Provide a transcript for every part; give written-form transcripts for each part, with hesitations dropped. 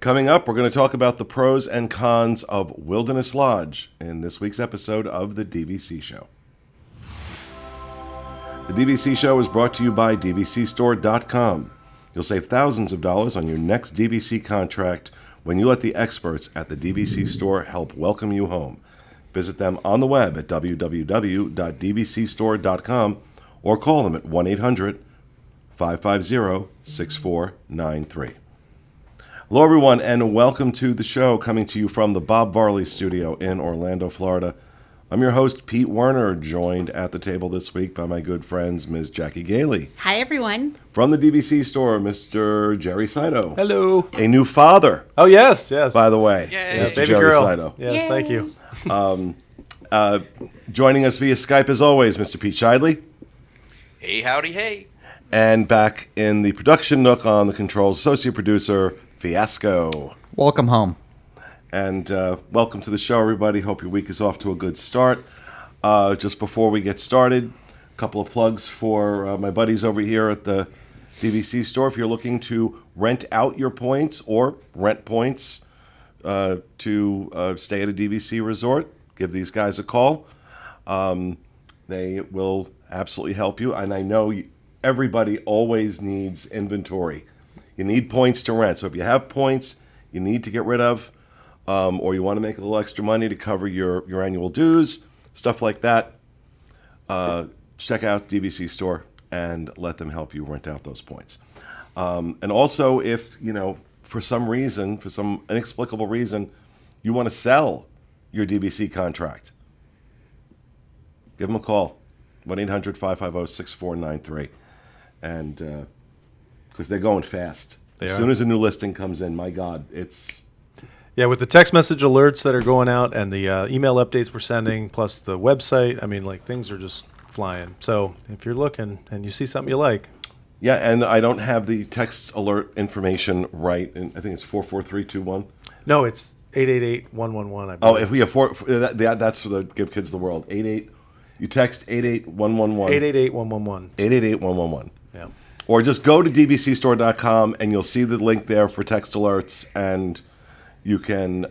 Coming up, we're going to talk about the pros and cons of Wilderness Lodge in this week's episode of the DVC Show. The DVC Show is brought to you by DVCstore.com. You'll save thousands of dollars on your next DVC contract when you let the experts at the DVC Store help welcome you home. Visit them on the web at www.dvcstore.com or call them at 1-800-550-6493. Hello, everyone, and welcome to the show, coming to you from the Bob Varley Studio in Orlando, Florida. I'm your host, Pete Werner, joined at the table this week by my good friends, Ms. Jackie Gailey. Hi, everyone. From the DVC Store, Mr. Jerry Saito. Hello. A new father. Oh, yes. By the way, Yay. Mr. Baby Jerry girl. Saito. Yes, Yay. thank you. Joining us via Skype, as always, Mr. Pete Shidley. Hey, howdy, hey. And back in the production nook on the controls, associate producer, Fiasco. Welcome home. And welcome to the show, everybody. Hope your week is off to a good start. Just before we get started, a couple of plugs for my buddies over here at the DVC Store. If you're looking to rent out your points or rent points to stay at a DVC resort, give these guys a call. They will absolutely help you. And I know everybody always needs inventory. You need points to rent. So if you have points you need to get rid of, or you want to make a little extra money to cover your annual dues, stuff like that, check out DVC Store and let them help you rent out those points. And also, if, for some reason, for some inexplicable reason, you want to sell your DVC contract, give them a call, 1-800-550-6493. And because they're going fast. As soon as a new listing comes in, my God, it's... Yeah, with the text message alerts that are going out and the email updates we're sending, plus the website, things are just flying. So if you're looking and you see something you like. Yeah, and I don't have the text alert information right. And I think it's 44321. No, it's 888-111. Oh, if we have that's for the Give Kids the World. 88. You text 88111. 888-111. 888-111. Yeah. Or just go to dvcstore.com and you'll see the link there for text alerts, and you can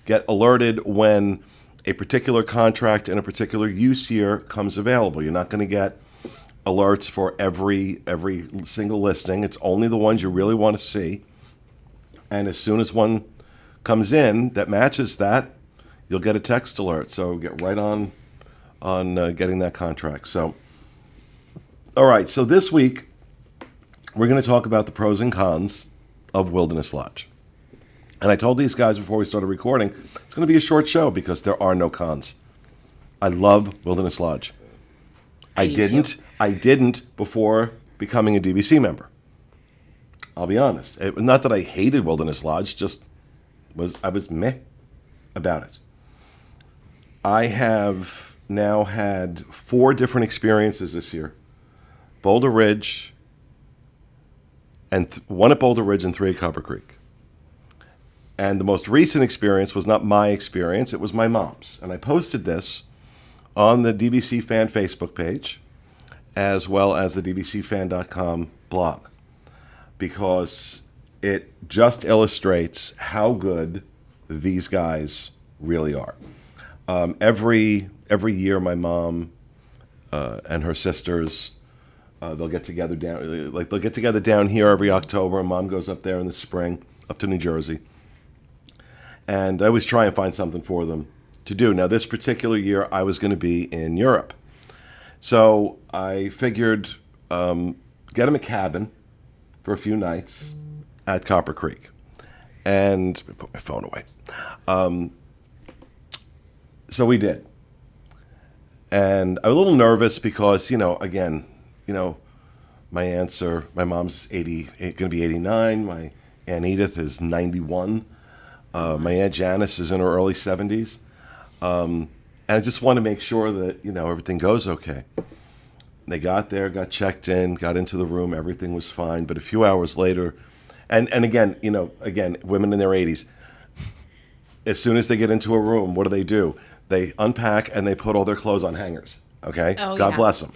get alerted when a particular contract in a particular use year comes available. You're not going to get alerts for every single listing. It's only the ones you really want to see. And as soon as one comes in that matches that, you'll get a text alert. So get right on getting that contract. So, all right. So this week, we're going to talk about the pros and cons of Wilderness Lodge. And I told these guys before we started recording, it's going to be a short show because there are no cons. I love Wilderness Lodge. I didn't before becoming a DVC member. I'll be honest. Not that I hated Wilderness Lodge, I was meh about it. I have now had 4 different experiences this year. Boulder Ridge, and 1 at Boulder Ridge and 3 at Copper Creek. And the most recent experience was not my experience, it was my mom's. And I posted this on the DVC Fan Facebook page, as well as the DVCFan.com blog, because it just illustrates how good these guys really are. Every year, my mom and her sisters, they'll get together down here every October. Mom goes up there in the spring, up to New Jersey. And I always try and find something for them to do. Now, this particular year, I was going to be in Europe. So I figured get them a cabin for a few nights at Copper Creek. And let me put my phone away. So we did. And I was a little nervous because, my mom's going to be 89. My Aunt Edith is 91. My Aunt Janice is in her early 70s. And I just want to make sure that, everything goes okay. They got there, got checked in, got into the room, everything was fine. But a few hours later, and again, women in their 80s, as soon as they get into a room, what do? They unpack and they put all their clothes on hangers. Okay? God bless them.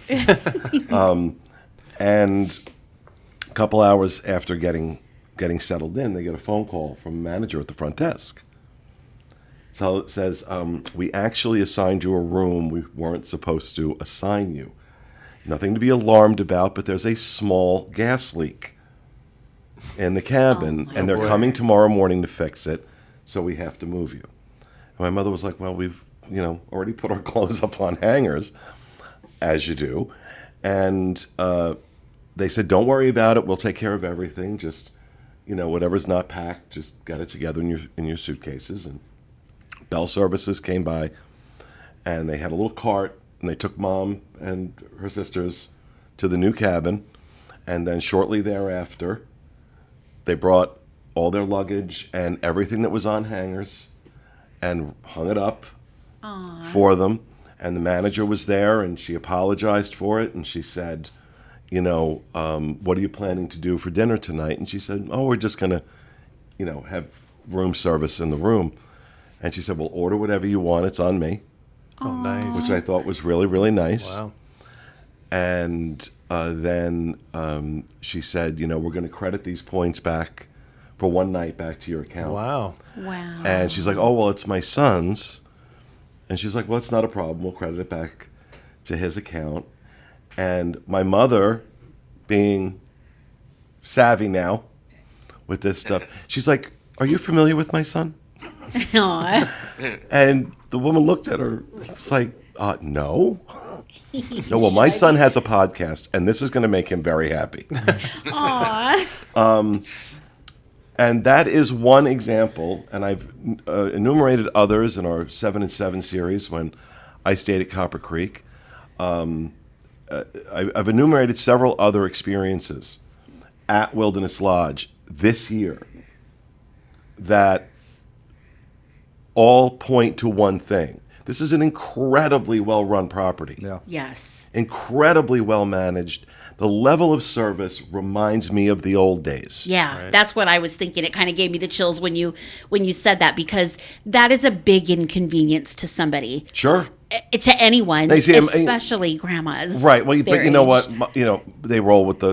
And a couple hours after getting getting settled in, they get a phone call from a manager at the front desk. So it says, we actually assigned you a room we weren't supposed to assign you. Nothing to be alarmed about, but there's a small gas leak in the cabin, and they're coming tomorrow morning to fix it, so we have to move you. And my mother was like, well, we've already put our clothes up on hangers, as you do. And they said, don't worry about it. We'll take care of everything. Just, whatever's not packed, just get it together in your suitcases. And Bell Services came by, and they had a little cart, and they took Mom and her sisters to the new cabin. And then shortly thereafter, they brought all their luggage and everything that was on hangers and hung it up for them. And the manager was there, and she apologized for it. And she said, what are you planning to do for dinner tonight? And she said, oh, we're just going to, have room service in the room. And she said, well, order whatever you want. It's on me. Oh, nice. Which I thought was really, really nice. Wow. And then she said, we're going to credit these points back for one night back to your account. Wow. And she's like, oh, well, it's my son's. And she's like, well, it's not a problem. We'll credit it back to his account. And my mother, being savvy now with this stuff, she's like, are you familiar with my son? And the woman looked at her. It's like, no. No, well, my son has a podcast, and this is going to make him very happy. Aww. And that is one example, and I've enumerated others in our 7 and 7 series when I stayed at Copper Creek. I've enumerated several other experiences at Wilderness Lodge this year that all point to one thing. This is an incredibly well-run property. Yeah. Yes. Incredibly well-managed. The level of service reminds me of the old days. Yeah, that's what I was thinking. It kind of gave me the chills when you said that, because that is a big inconvenience to somebody. Sure. To anyone, They see, especially grandmas. Right. Well, but you know age. what? They roll with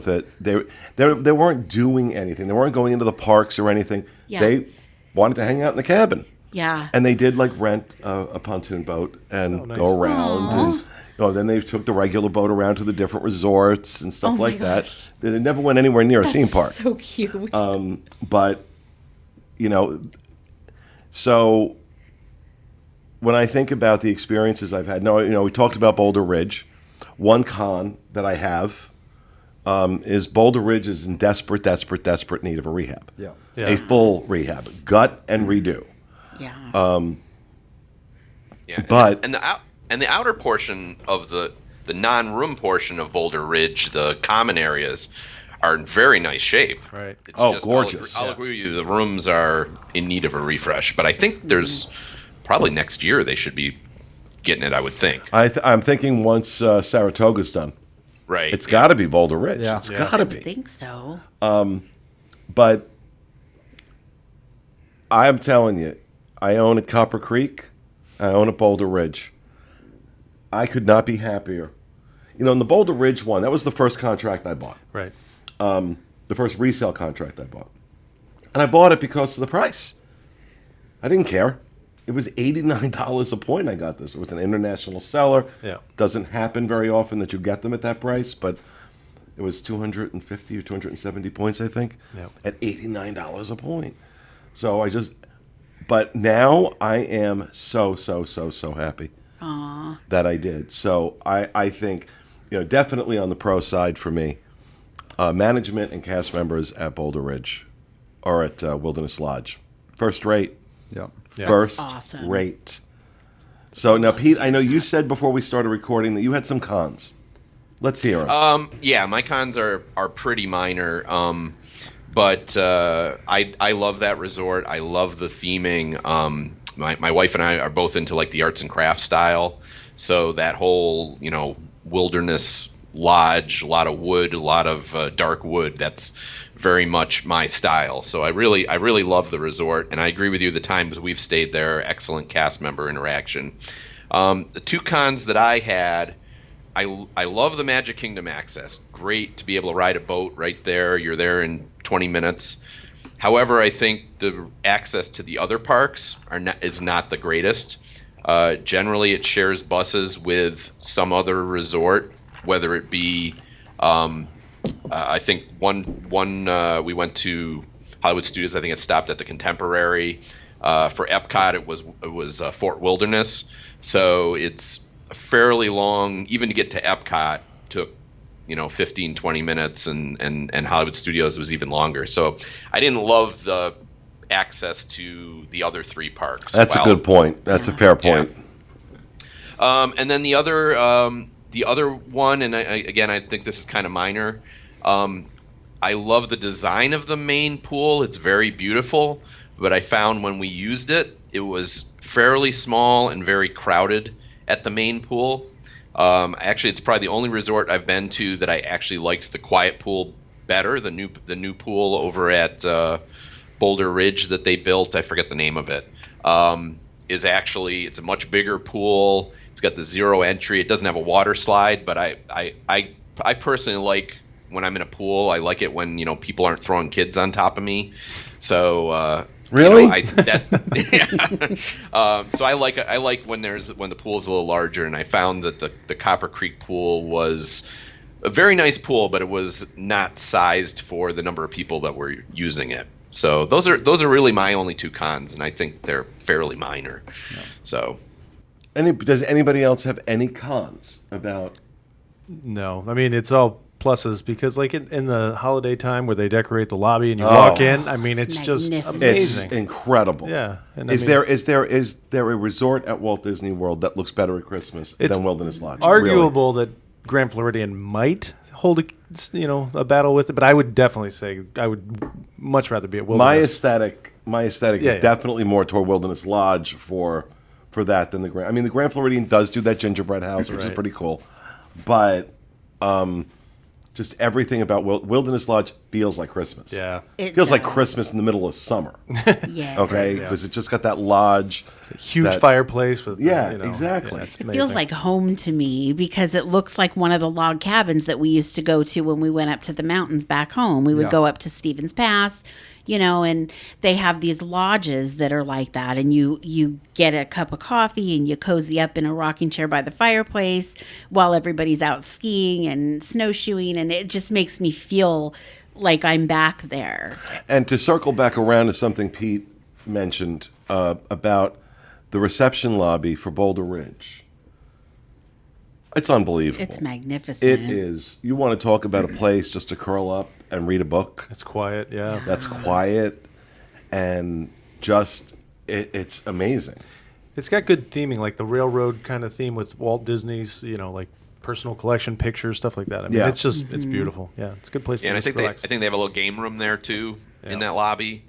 it. They weren't doing anything. They weren't going into the parks or anything. Yeah. They wanted to hang out in the cabin. Yeah. And they did rent a pontoon boat and nice. go around. And, then they took the regular boat around to the different resorts and stuff my like that. gosh. They never went anywhere near a theme park. So cute. But, so when I think about the experiences I've had, we talked about Boulder Ridge. One con that I have is Boulder Ridge is in desperate need of a rehab. Yeah. A full rehab, gut and redo. Yeah. Yeah, But- and the outer portion of the non-room portion of Boulder Ridge, the common areas, are in very nice shape. Right. It's Gorgeous. I'll agree with you. The rooms are in need of a refresh, but I think there's probably next year they should be getting it. I would think. I'm thinking once Saratoga's done, Right. it's got to be Boulder Ridge. Yeah. It's Yeah. got to I be. think so. But I'm telling you, I own at Copper Creek. I own at Boulder Ridge. I could not be happier. In the Boulder Ridge one, that was the first contract I bought. Right. The first resale contract I bought. And I bought it because of the price. I didn't care. It was $89 a point I got this with an international seller. Yeah. Doesn't happen very often that you get them at that price, but it was 250 or 270 points, I think, Yep. at $89 a point. So but now I am so happy that I did. So I think, definitely on the pro side for me, management and cast members at Boulder Ridge or at Wilderness Lodge, first rate. Yeah. Yeah. First awesome. rate. So now, Pete, I know you said before we started recording that you had some cons. Let's hear them. Yeah, my cons are pretty minor. But I love that resort. I love the theming. My wife and I are both into the arts and crafts style. So that whole, wilderness lodge, a lot of wood, a lot of dark wood. That's very much my style. So I really love the resort, and I agree with you. The times we've stayed there, excellent cast member interaction. The two cons that I had, I love the Magic Kingdom access. Great to be able to ride a boat right there. You're there in 20 minutes. However, I think the access to the other parks is not the greatest. Generally, it shares buses with some other resort, whether it be, I think we went to Hollywood Studios. I think it stopped at the Contemporary. For Epcot, it was Fort Wilderness. So it's fairly long. Even to get to Epcot took 15, 20 minutes, and Hollywood Studios was even longer. So I didn't love the access to the other three parks. That's a good point. That's a fair point. Yeah. And then the other one, and I think this is kind of minor. I love the design of the main pool. It's very beautiful, but I found when we used it, it was fairly small and very crowded at the main pool. Actually, it's probably the only resort I've been to that I actually liked the quiet pool better. The new pool over at Boulder Ridge that they built, I forget the name of it, it's a much bigger pool. It's got the zero entry. It doesn't have a water slide, but I personally like when I'm in a pool. I like it when people aren't throwing kids on top of me. So really, so I like when the pool's a little larger. And I found that the Copper Creek pool was a very nice pool, but it was not sized for the number of people that were using it. So those are really my only two cons, and I think they're fairly minor. Yeah. So, does anybody else have any cons about? No, I mean it's all pluses because like in the holiday time where they decorate the lobby and you walk in, I mean it's just amazing. It's incredible. Yeah. And is there a resort at Walt Disney World that looks better at Christmas than Wilderness Lodge? Arguable that Grand Floridian might hold a battle with it, but I would definitely say I would much rather be at Wilderness. My aesthetic is definitely more toward Wilderness Lodge for that than the Grand. I mean, the Grand Floridian does do that gingerbread house, which is pretty cool, but just everything about Wilderness Lodge feels like Christmas. Yeah, it feels like Christmas in the middle of summer. Yeah. Okay, because it just got that lodge, huge fireplace with exactly. It feels like home to me because it looks like one of the log cabins that we used to go to when we went up to the mountains back home. We would go up to Stevens Pass, and they have these lodges that are like that, and you get a cup of coffee and you cozy up in a rocking chair by the fireplace while everybody's out skiing and snowshoeing, and it just makes me feel like I'm back there. And to circle back around to something Pete mentioned about the reception lobby for Boulder Ridge. It's unbelievable. It's magnificent. It is. You want to talk about a place just to curl up and read a book? It's quiet, yeah. That's quiet and just, it's amazing. It's got good theming, like the railroad kind of theme with Walt Disney's, like personal collection pictures, stuff like that. I mean, it's just, it's beautiful. Yeah, it's a good place to and relax. I think they have a little game room there too in that lobby.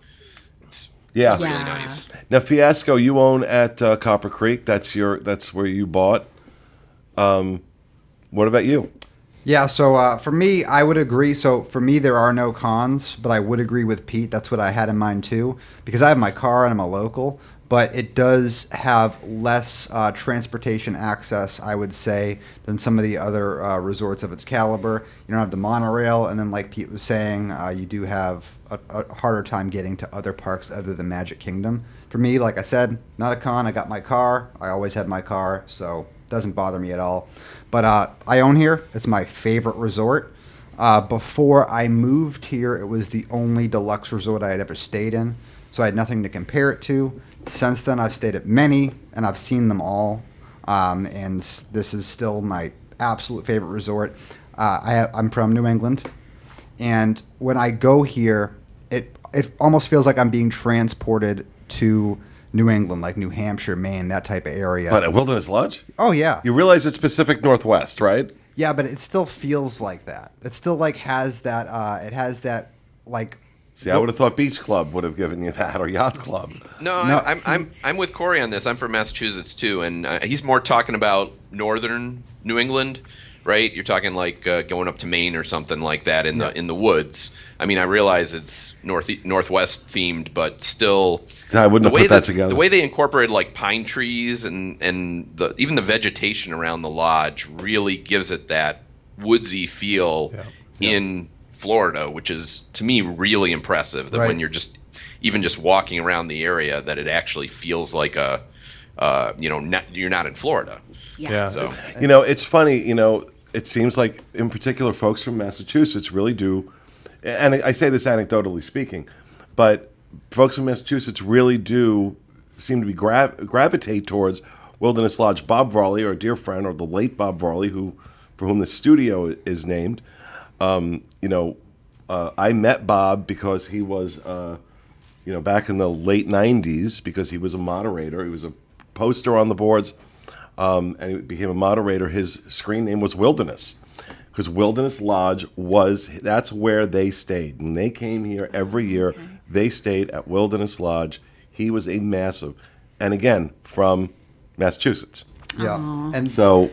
It's really nice. Now, Fiasco, you own at Copper Creek. That's where you bought. What about you? Yeah, so for me, I would agree. So for me, there are no cons, but I would agree with Pete. That's what I had in mind too, because I have my car and I'm a local, but it does have less transportation access, I would say, than some of the other resorts of its caliber. You don't have the monorail, and then like Pete was saying, you do have a harder time getting to other parks other than Magic Kingdom. For me, like I said, not a con. I got my car. I always had my car, so it doesn't bother me at all. But I own here. It's my favorite resort. Before I moved here, it was the only deluxe resort I had ever stayed in, so I had nothing to compare it to. Since then, I've stayed at many, and I've seen them all, and this is still my absolute favorite resort. I'm from New England, and when I go here, it almost feels like I'm being transported to New England, like New Hampshire, Maine, that type of area. But at Wilderness Lodge? Oh, yeah. You realize it's Pacific Northwest, right? Yeah, but it still feels like that. It still has that. See, I would have thought Beach Club would have given you that, or Yacht Club. No. I'm with Corey on this. I'm from Massachusetts too, and he's more talking about northern New England, right? You're talking like going up to Maine or something like that in the woods. I mean, I realize it's northwest themed, but still, I wouldn't have put that together. The way they incorporated like pine trees and even the vegetation around the lodge really gives it that woodsy feel in Florida, which is to me really impressive. That Right. when you're even just walking around the area, that it actually feels like you're not in Florida. Yeah. So It's funny, it seems like, in particular, folks from Massachusetts really do, and I say this anecdotally speaking, but folks from Massachusetts really do seem to be gravitate towards Wilderness Lodge. Bob Varley, our dear friend, or the late Bob Varley, for whom the studio is named. I met Bob because he was, back in the late 90s, because he was a moderator. He was a poster on the boards, and he became a moderator. His screen name was Wilderness, because Wilderness Lodge that's where they stayed. When they came here every year, they stayed at Wilderness Lodge. He was a massive, and again, from Massachusetts. Yeah. And So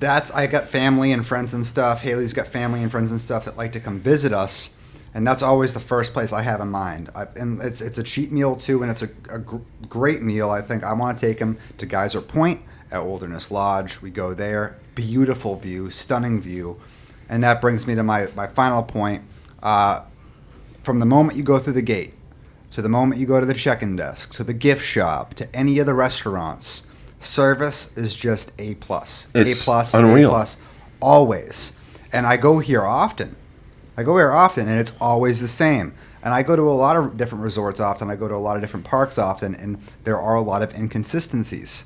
I got family and friends and stuff. Haley's got family and friends and stuff that like to come visit us, and that's always the first place I have in mind. And it's a cheap meal too, and it's a great meal. I think I want to take them to Geyser Point at Wilderness Lodge. We go there, beautiful view, stunning view, and that brings me to my final point. From the moment you go through the gate, to the moment you go to the check-in desk, to the gift shop, to any of the restaurants, service is just A+. It's A+, unreal. A+, always. And I go here often. And it's always the same. And I go to a lot of different resorts often. I go to a lot of different parks often, and there are a lot of inconsistencies.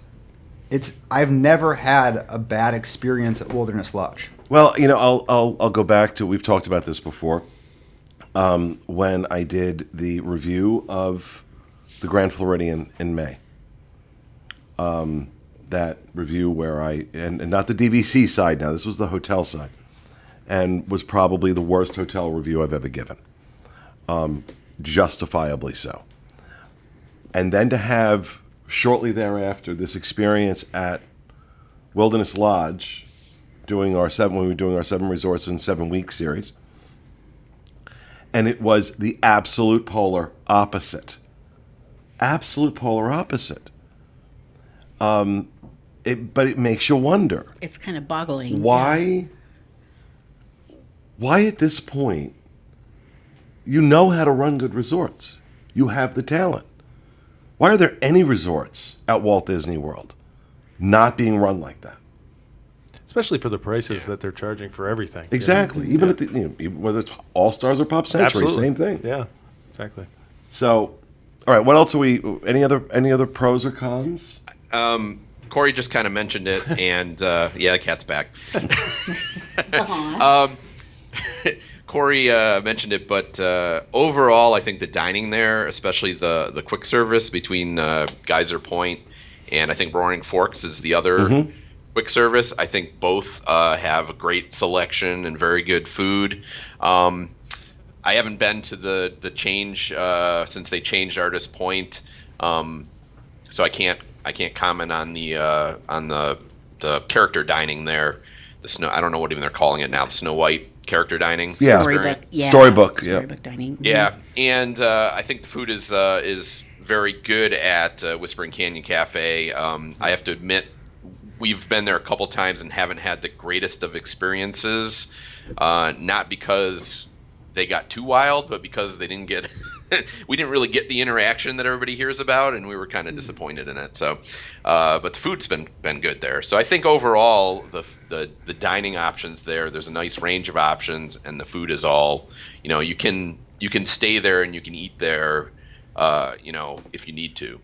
I've never had a bad experience at Wilderness Lodge. Well, I'll go back to, we've talked about this before, when I did the review of the Grand Floridian in May. That review where and not the DVC side now, this was the hotel side, and was probably the worst hotel review I've ever given. Justifiably so. And then to have, shortly thereafter, this experience at Wilderness Lodge, when we were doing our 7 resorts in 7 week series, and it was the absolute polar opposite. Absolute polar opposite. But it makes you wonder. It's kind of boggling. Why at this point, you know how to run good resorts. You have the talent. Why are there any resorts at Walt Disney World not being run like that? Especially for the prices that they're charging for everything. Exactly. Even at even whether it's All Stars or Pop Century, Absolutely. same thing. Yeah, exactly. So, all right. What else are we? Any other pros or cons? Corey just kind of mentioned it, and the cat's back. Corey mentioned it, but overall, I think the dining there, especially the quick service between Geyser Point and I think Roaring Forks is the other quick service. I think both have a great selection and very good food. I haven't been to the change since they changed Artist Point, so I can't comment on the character dining there. I don't know what even they're calling it now. The Snow White character dining. Yeah. Storybook dining. Yeah, and I think the food is very good at Whispering Canyon Cafe. I have to admit, we've been there a couple times and haven't had the greatest of experiences. Not because they got too wild, but because they didn't get. We didn't really get the interaction that everybody hears about, and we were kind of disappointed in it. So, but the food's been good there. So I think overall the dining options there's a nice range of options, and the food is all, you can stay there and you can eat there, if you need to.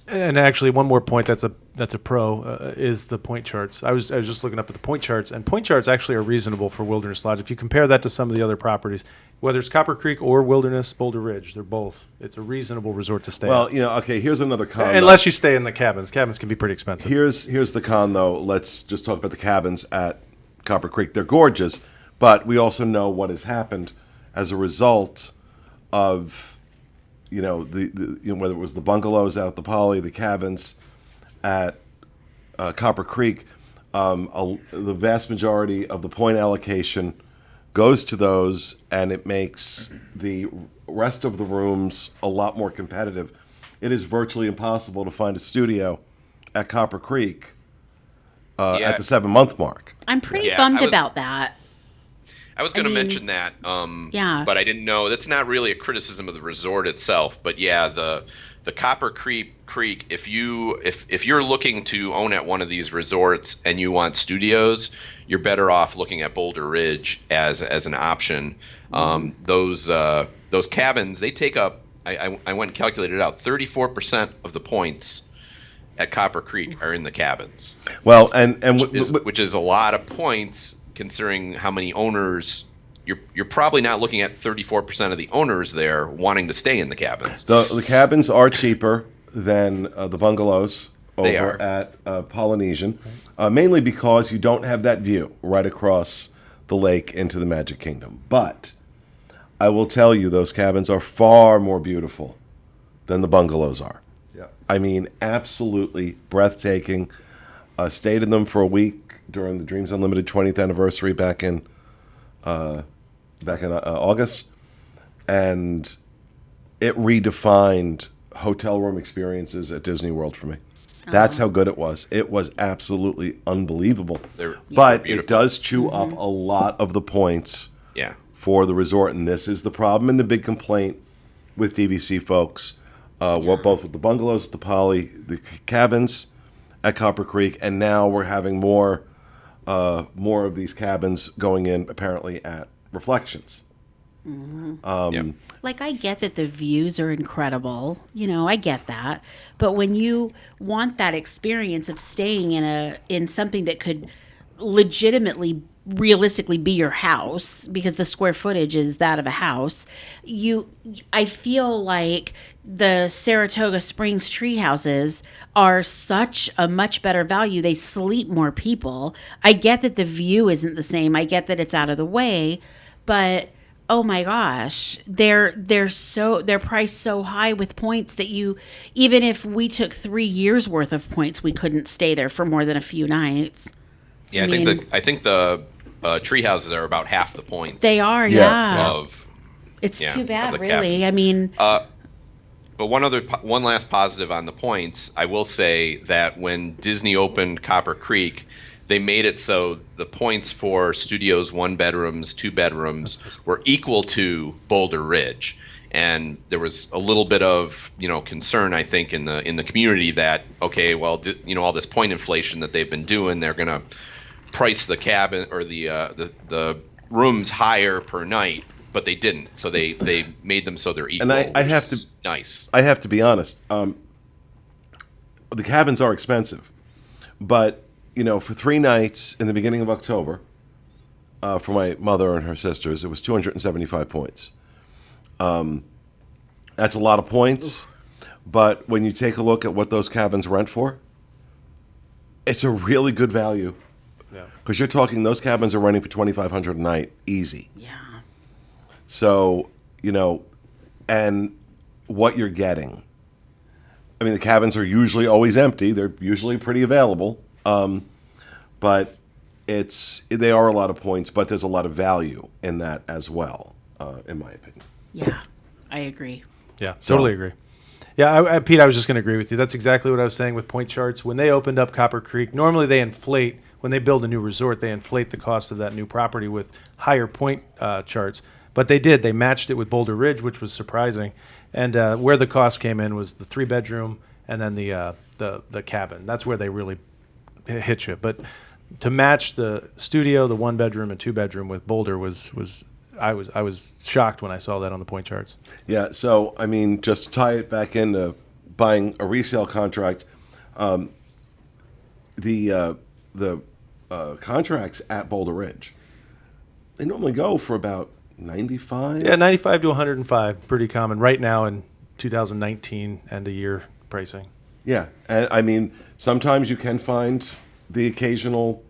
And actually, one more point that's a pro is the point charts. I was just looking up at the point charts, and point charts actually are reasonable for Wilderness Lodge. If you compare that to some of the other properties, whether it's Copper Creek or Wilderness Boulder Ridge, they're both. It's a reasonable resort to stay. Well, at. Okay. Here's another con. Unless you stay in the cabins. Cabins can be pretty expensive. Here's the con, though. Let's just talk about the cabins at Copper Creek. They're gorgeous, but we also know what has happened as a result of, whether it was the bungalows out at the Poly, the cabins at Copper Creek. The vast majority of the point allocation goes to those, and it makes the rest of the rooms a lot more competitive. It is virtually impossible to find a studio at Copper Creek at the 7-month mark. I'm pretty bummed about that. I was going to mean, mention that, yeah. but I didn't know. That's not really a criticism of the resort itself. But yeah, the Copper Creek. If you're looking to own at one of these resorts and you want studios, you're better off looking at Boulder Ridge as an option. Those cabins, they take up. I went and calculated it out. 34% of the points at Copper Creek are in the cabins. Well, which is a lot of points considering how many owners. You're probably not looking at 34% of the owners there wanting to stay in the cabins. the cabins are cheaper than the bungalows over at Polynesian, mainly because you don't have that view right across the lake into the Magic Kingdom. But I will tell you, those cabins are far more beautiful than the bungalows are. Yeah. I mean, absolutely breathtaking. Stayed in them for a week during the Dreams Unlimited 20th anniversary back in August, and it redefined hotel room experiences at Disney World for me. That's how good it was. It was absolutely unbelievable. But it does chew up a lot of the points for the resort, and this is the problem and the big complaint with DVC folks, both with the bungalows, the cabins at Copper Creek, and now we're having more of these cabins going in apparently at Reflections. Like, I get that the views are incredible, I get that, but when you want that experience of staying in something that could legitimately realistically be your house, because the square footage is that of a house, I feel like the Saratoga Springs tree houses are such a much better value. They sleep more people. I get that the view isn't the same. I get that it's out of the way, but oh my gosh, they're priced so high with points that even if we took 3 years worth of points, we couldn't stay there for more than a few nights. Yeah, I think the tree houses are about half the points. They are, it's too bad, really. Cabins. I mean, but one last positive on the points, I will say that when Disney opened Copper Creek, they made it so the points for studios, 1 bedrooms, 2 bedrooms were equal to Boulder Ridge. And there was a little bit of, concern, I think, in the community that, okay, well, all this point inflation that they've been doing, they're going to price the cabin or the rooms higher per night, but they didn't. So they made them so they're equal. And I have to nice. I have to be honest. The cabins are expensive, but for 3 nights in the beginning of October, for my mother and her sisters, it was 275 points. That's a lot of points, but when you take a look at what those cabins rent for, it's a really good value. Yeah. Because you're talking, those cabins are renting for $2,500 a night, easy. yeah. So, and what you're getting. I mean, the cabins are usually always empty. They're usually pretty available. But they are a lot of points, but there's a lot of value in that as well, in my opinion. Yeah, I agree. Yeah, totally agree. Yeah, Pete, I was just going to agree with you. That's exactly what I was saying with point charts. When they opened up Copper Creek, normally they inflate, when they build a new resort, they inflate the cost of that new property with higher point charts. But they did. They matched it with Boulder Ridge, which was surprising. And where the cost came in was the 3-bedroom and then the cabin. That's where they really hit you. But to match the studio, the 1-bedroom and 2-bedroom with Boulder was I was shocked when I saw that on the point charts. Yeah, so I mean, just to tie it back into buying a resale contract, the contracts at Boulder Ridge, they normally go for about 95. Yeah, 95 to 105, pretty common right now in 2019 end of year pricing. Yeah, and I mean, sometimes you can find the occasional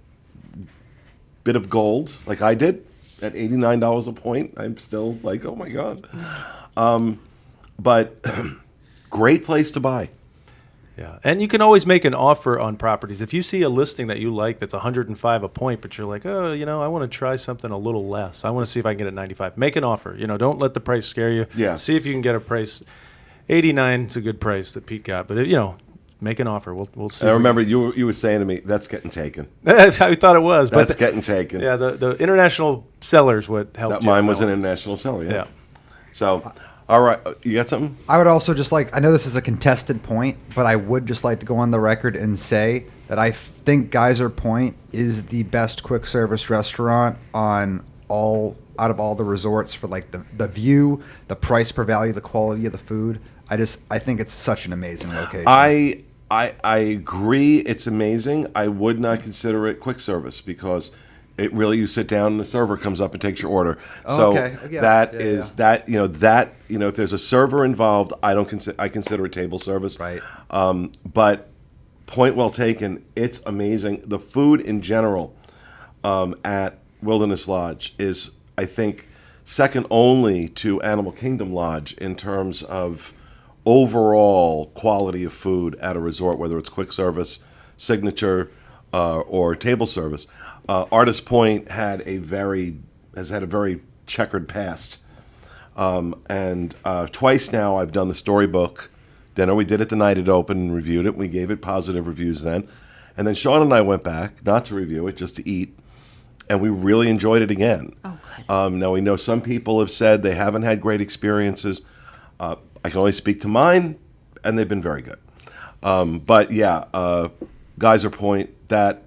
bit of gold, like I did. At $89 a point, I'm still like, oh my God. But great place to buy. Yeah, and you can always make an offer on properties. If you see a listing that you like that's 105 a point, but you're like, oh, I want to try something a little less. I want to see if I can get it 95. Make an offer. Don't let the price scare you. Yeah. See if you can get a price. 89 is a good price that Pete got, but make an offer. We'll see. And I remember you were saying to me, that's getting taken. I thought it was, That's but getting taken. yeah, the international sellers would help. That mine was an international seller, yeah. Yeah. So, all right, you got something? I would also just like, I know this is a contested point, but I would just like to go on the record and say that I think Geyser Point is the best quick service restaurant out of all the resorts for like the view, the price per value, the quality of the food. I think it's such an amazing location. I agree. It's amazing. I would not consider it quick service because it really, you sit down and the server comes up and takes your order. So Okay. Yeah. that Yeah, is yeah. if there's a server involved, I consider it table service. Right. But point well taken. It's amazing. The food in general at Wilderness Lodge is, I think, second only to Animal Kingdom Lodge in terms of overall quality of food at a resort, whether it's quick service, signature, or table service. Artist Point has had a very checkered past, and twice now I've done the storybook dinner. We did it the night it opened and reviewed it. We gave it positive reviews then, and then Sean and I went back not to review it, just to eat, and we really enjoyed it again. Oh, good. Now we know some people have said they haven't had great experiences. I can only speak to mine, and they've been very good. But yeah, Geyser Point, that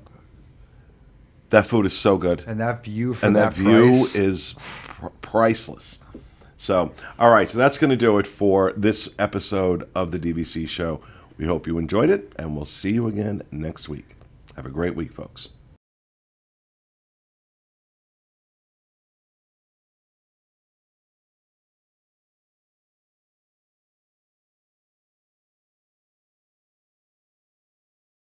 food is so good, And that view from and that view price. is priceless. So, all right, so that's going to do it for this episode of the DVC show. We hope you enjoyed it, and we'll see you again next week. Have a great week, folks.